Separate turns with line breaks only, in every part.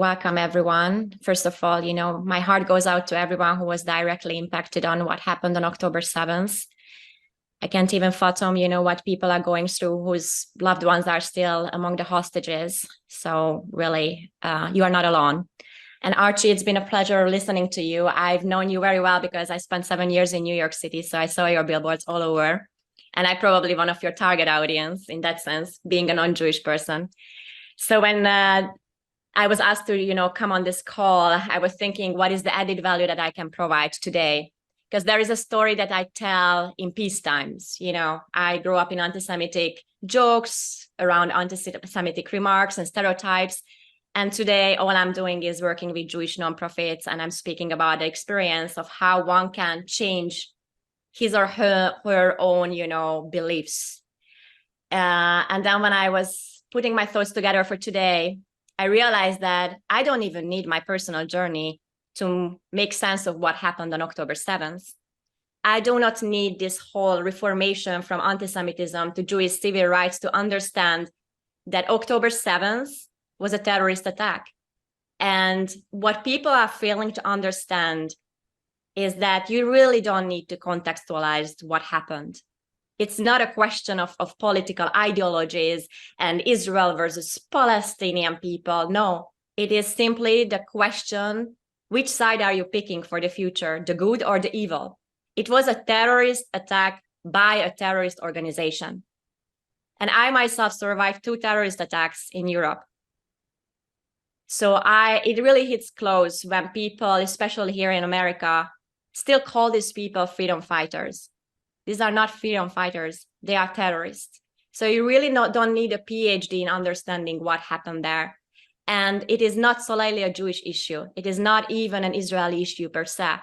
welcome everyone. First of all, my heart goes out to everyone who was directly impacted on what happened on October 7th. I can't even fathom, what people are going through whose loved ones are still among the hostages. So really, you are not alone. And Archie, it's been a pleasure listening to you. I've known you very well because I spent 7 years in New York City, so I saw your billboards all over. And I'm probably one of your target audience in that sense, being a non-Jewish person. So when I was asked to, come on this call, I was thinking, what is the added value that I can provide today? Because there is a story that I tell in peace times. I grew up in anti-Semitic jokes around anti-Semitic remarks and stereotypes. And today, all I'm doing is working with Jewish nonprofits, and I'm speaking about the experience of how one can change his or her own, beliefs. And then when I was putting my thoughts together for today, I realized that I don't even need my personal journey to make sense of what happened on October 7th. I do not need this whole reformation from anti-Semitism to Jewish civil rights to understand that October 7th was a terrorist attack. And what people are failing to understand is that you really don't need to contextualize what happened. It's not a question of political ideologies and Israel versus Palestinian people. No, it is simply the question, which side are you picking for the future, the good or the evil? It was a terrorist attack by a terrorist organization. And I myself survived 2 terrorist attacks in Europe. So it really hits close when people, especially here in America, still call these people freedom fighters. These are not freedom fighters, they are terrorists. So you really don't need a PhD in understanding what happened there. And it is not solely a Jewish issue. It is not even an Israeli issue per se,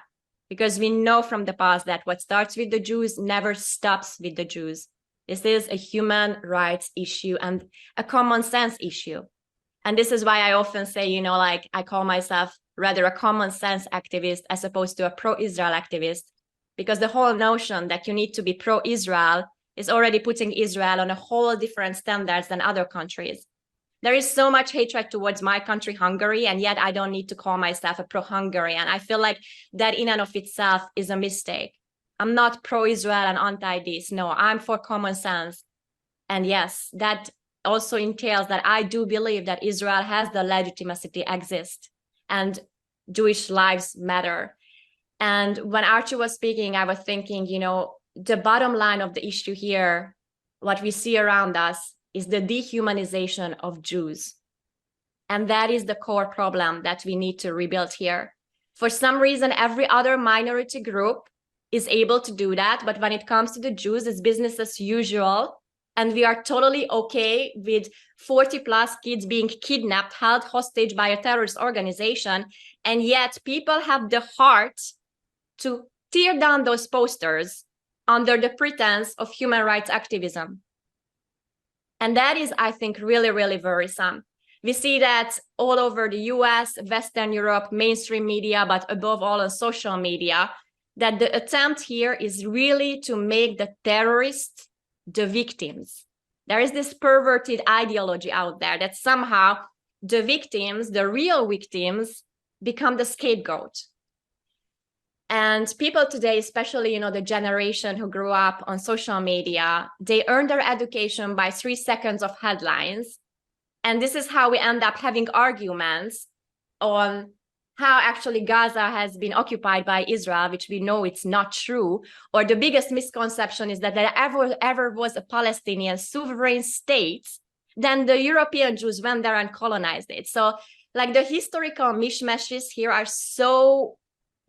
because we know from the past that what starts with the Jews never stops with the Jews. This is a human rights issue and a common sense issue. And this is why I often say, I call myself rather a common sense activist as opposed to a pro-Israel activist, because the whole notion that you need to be pro-Israel is already putting Israel on a whole different standards than other countries. There is so much hatred towards my country, Hungary, and yet I don't need to call myself a pro-Hungarian. I feel like that in and of itself is a mistake. I'm not pro-Israel and anti-this. No, I'm for common sense. And yes, that also entails that I do believe that Israel has the legitimacy to exist and Jewish lives matter. And when Archie was speaking, I was thinking, the bottom line of the issue here, what we see around us, is the dehumanization of Jews. And that is the core problem that we need to rebuild here. For some reason, every other minority group is able to do that. But when it comes to the Jews, it's business as usual. And we are totally okay with 40 plus kids being kidnapped, held hostage by a terrorist organization. And yet people have the heart to tear down those posters under the pretense of human rights activism. And that is, I think, really, really worrisome. We see that all over the US, Western Europe, mainstream media, but above all on social media, that the attempt here is really to make the terrorists the victims. There is this perverted ideology out there that somehow the victims, the real victims, become the scapegoat. And people today, especially, the generation who grew up on social media, they earn their education by 3 seconds of headlines. And this is how we end up having arguments on how actually Gaza has been occupied by Israel, which we know it's not true. Or the biggest misconception is that there ever was a Palestinian sovereign state, then the European Jews went there and colonized it. So the historical mishmashes here are so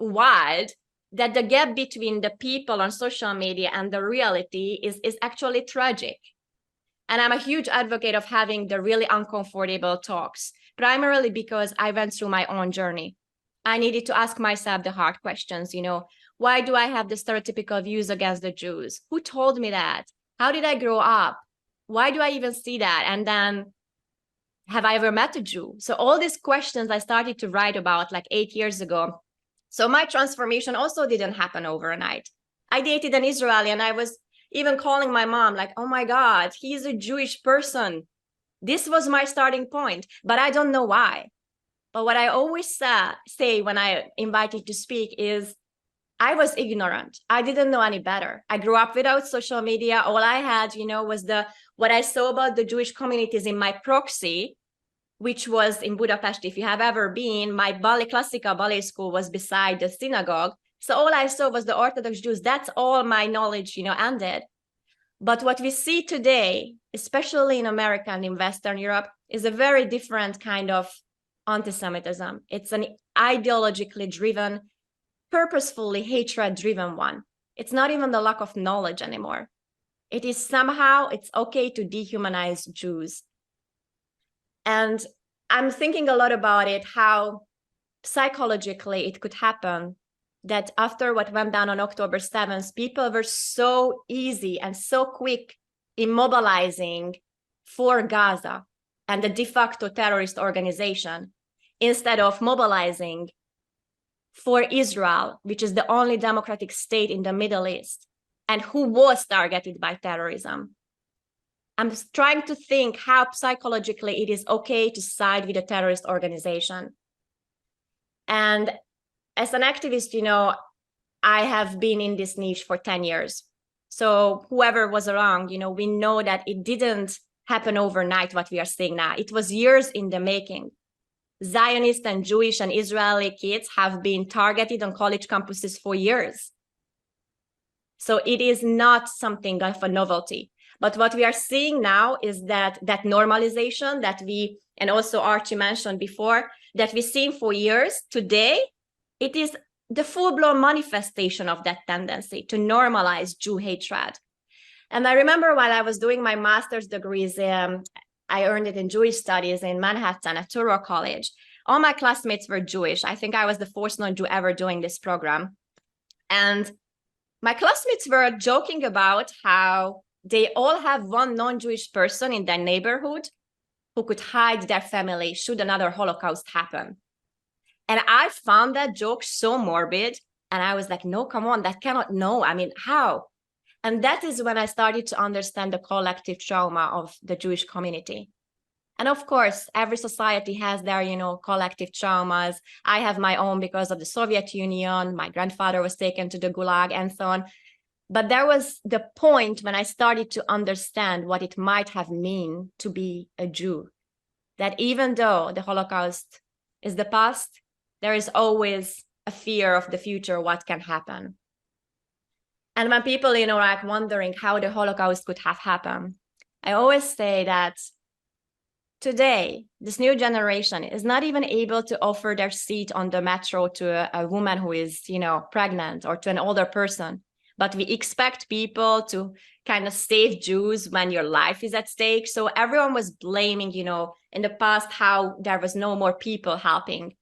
wild that the gap between the people on social media and the reality is actually tragic. And I'm a huge advocate of having the really uncomfortable talks, primarily because I went through my own journey. I needed to ask myself the hard questions, why do I have the stereotypical views against the Jews? Who told me that? How did I grow up? Why do I even see that? And then, have I ever met a Jew? So all these questions I started to write about 8 years ago. So my transformation also didn't happen overnight. I dated an Israeli and I was even calling my mom oh my God, he's a Jewish person. This was my starting point, but I don't know why. But what I always say when I invited to speak is I was ignorant. I didn't know any better. I grew up without social media. All I had, was what I saw about the Jewish communities in my proxy, which was in Budapest. If you have ever been, my classical ballet school was beside the synagogue. So all I saw was the Orthodox Jews. That's all my knowledge, ended. But what we see today, especially in America and in Western Europe, is a very different kind of anti-Semitism. It's an ideologically driven, purposefully hatred-driven one. It's not even the lack of knowledge anymore. It is somehow, it's okay to dehumanize Jews. And I'm thinking a lot about it, how psychologically it could happen that after what went down on October 7th, people were so easy and so quick in mobilizing for Gaza and the de facto terrorist organization, instead of mobilizing for Israel, which is the only democratic state in the Middle East, and who was targeted by terrorism. I'm trying to think how psychologically it is okay to side with a terrorist organization. And as an activist, I have been in this niche for 10 years. So whoever was around, we know that it didn't happen overnight, what we are seeing now. It was years in the making. Zionist and Jewish and Israeli kids have been targeted on college campuses for years. So it is not something of a novelty. But what we are seeing now is that normalization that and also Archie mentioned before, that we've seen for years, today, it is the full-blown manifestation of that tendency to normalize Jew hatred. And I remember while I was doing my master's degrees, I earned it in Jewish studies in Manhattan at Touro College. All my classmates were Jewish. I think I was the first non-Jew ever doing this program. And my classmates were joking about how they all have one non-Jewish person in their neighborhood who could hide their family should another Holocaust happen. And I found that joke so morbid. And I was like, no, come on, that cannot, no. I mean, how? And that is when I started to understand the collective trauma of the Jewish community. And of course, every society has their, collective traumas. I have my own because of the Soviet Union. My grandfather was taken to the Gulag and so on. But there was the point when I started to understand what it might have meant to be a Jew. That even though the Holocaust is the past, there is always a fear of the future, what can happen. And when people, like wondering how the Holocaust could have happened, I always say that today, this new generation is not even able to offer their seat on the metro to a woman who is, pregnant, or to an older person. But we expect people to kind of save Jews when your life is at stake. So everyone was blaming, in the past, how there was no more people helping.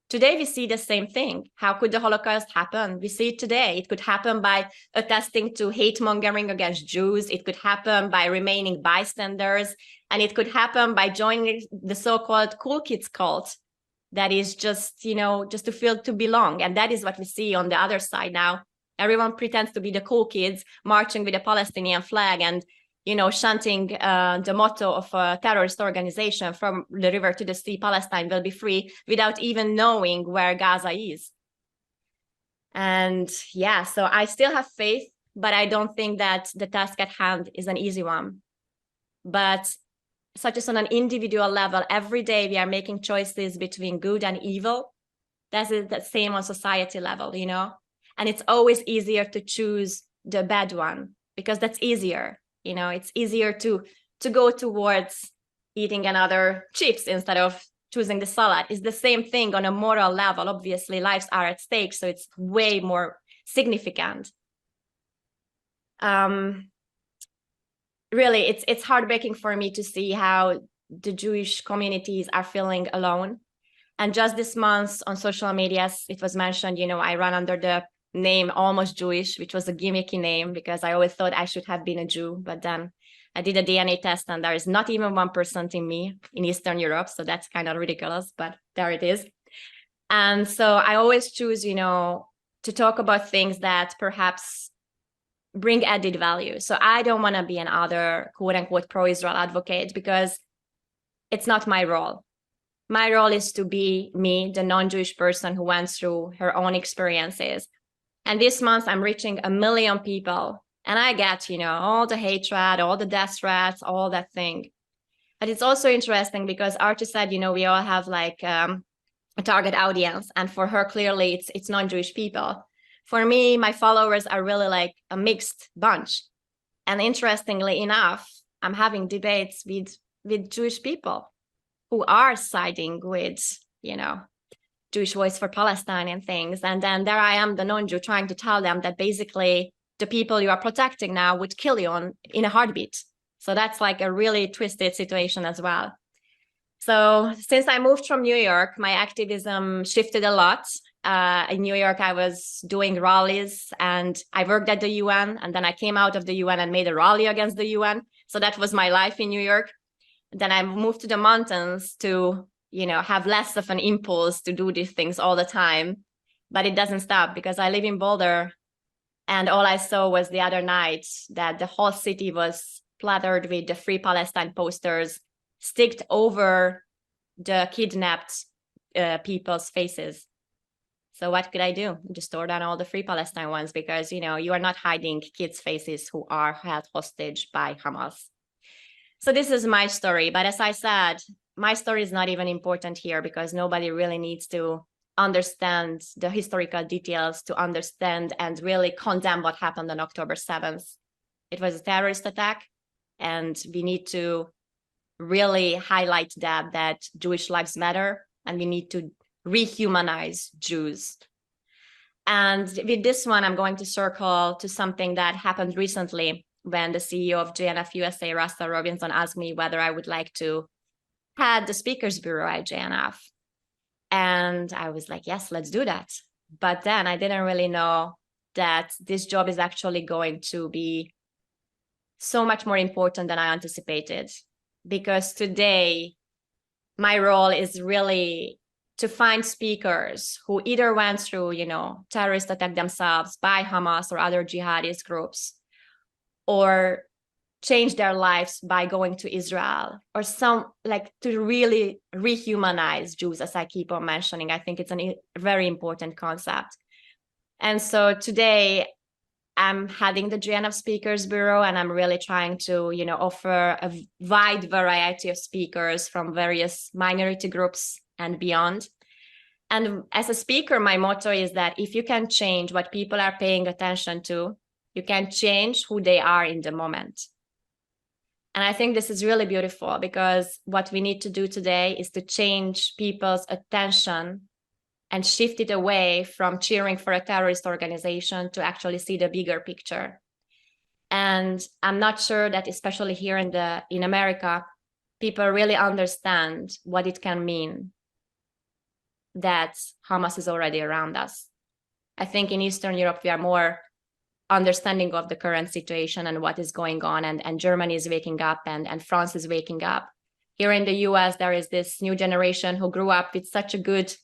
Today, we see the same thing. How could the Holocaust happen? We see it today. It could happen by attesting to hate mongering against Jews. It could happen by remaining bystanders. And it could happen by joining the so-called cool kids cult that is just, just to feel to belong. And that is what we see on the other side now. Everyone pretends to be the cool kids marching with a Palestinian flag and, chanting the motto of a terrorist organization, from the river to the sea, Palestine will be free, without even knowing where Gaza is. And yeah, so I still have faith, but I don't think that the task at hand is an easy one. But such as on an individual level, every day we are making choices between good and evil. That is the same on society level, And it's always easier to choose the bad one because that's easier. It's easier to go towards eating another chips instead of choosing the salad. It's the same thing on a moral level. Obviously, lives are at stake, so it's way more significant. Really, it's heartbreaking for me to see how the Jewish communities are feeling alone. And just this month on social media, it was mentioned, I run under the name Almost Jewish, which was a gimmicky name because I always thought I should have been a Jew. But then I did a DNA test and there is not even 1% in me in Eastern Europe. So that's kind of ridiculous, but there it is. And so I always choose, to talk about things that perhaps bring added value. So I don't want to be another quote unquote pro-Israel advocate because it's not my role. My role is to be me, the non-Jewish person who went through her own experiences. And this month I'm reaching 1 million people. And I get, all the hatred, all the death threats, all that thing. But it's also interesting because Archie said, we all have like a target audience. And for her, clearly, it's non-Jewish people. For me, my followers are really like a mixed bunch. And interestingly enough, I'm having debates with Jewish people who are siding with, Jewish Voice for Palestine and things. And then there I am, the non-Jew, trying to tell them that basically the people you are protecting now would kill you in a heartbeat. So that's like a really twisted situation as well. So since I moved from New York, my activism shifted a lot. In New York, I was doing rallies and I worked at the UN, and then I came out of the UN and made a rally against the UN. So that was my life in New York. Then I moved to the mountains to, have less of an impulse to do these things all the time. But it doesn't stop because I live in Boulder, and all I saw was the other night that the whole city was splattered with the Free Palestine posters sticked over the kidnapped people's faces. So what could I do? Just tore down all the Free Palestine ones because, you are not hiding kids' faces who are held hostage by Hamas. So this is my story. But as I said, my story is not even important here because nobody really needs to understand the historical details to understand and really condemn what happened on October 7th. It was a terrorist attack, and we need to really highlight that Jewish lives matter, and we need to rehumanize Jews. And with this one, I'm going to circle to something that happened recently when the CEO of JNF-USA, Russell Robinson, asked me whether I would like to head the Speakers Bureau at JNF. And I was like, yes, let's do that. But then I didn't really know that this job is actually going to be so much more important than I anticipated. Because today, my role is really to find speakers who either went through, terrorist attack themselves by Hamas or other jihadist groups, or change their lives by going to Israel, or to really rehumanize Jews, as I keep on mentioning. I think it's a very important concept. And so today I'm heading the JNF Speakers Bureau, and I'm really trying to, offer a wide variety of speakers from various minority groups and beyond. And as a speaker, my motto is that if you can change what people are paying attention to, you can change who they are in the moment. And I think this is really beautiful because what we need to do today is to change people's attention and shift it away from cheering for a terrorist organization to actually see the bigger picture. And I'm not sure that, especially here in America, people really understand what it can mean that Hamas is already around us. I think in Eastern Europe, we are more understanding of the current situation and what is going on, and Germany is waking up, and France is waking up. Here in the US, there is this new generation who grew up with such a good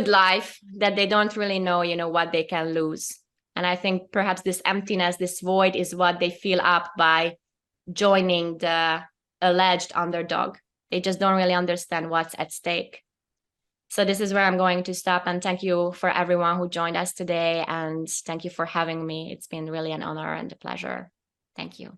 life that they don't really know, what they can lose. And I think perhaps this emptiness, this void is what they fill up by joining the alleged underdog. They just don't really understand what's at stake. So this is where I'm going to stop, and thank you for everyone who joined us today, and thank you for having me. It's been really an honor and a pleasure. Thank you.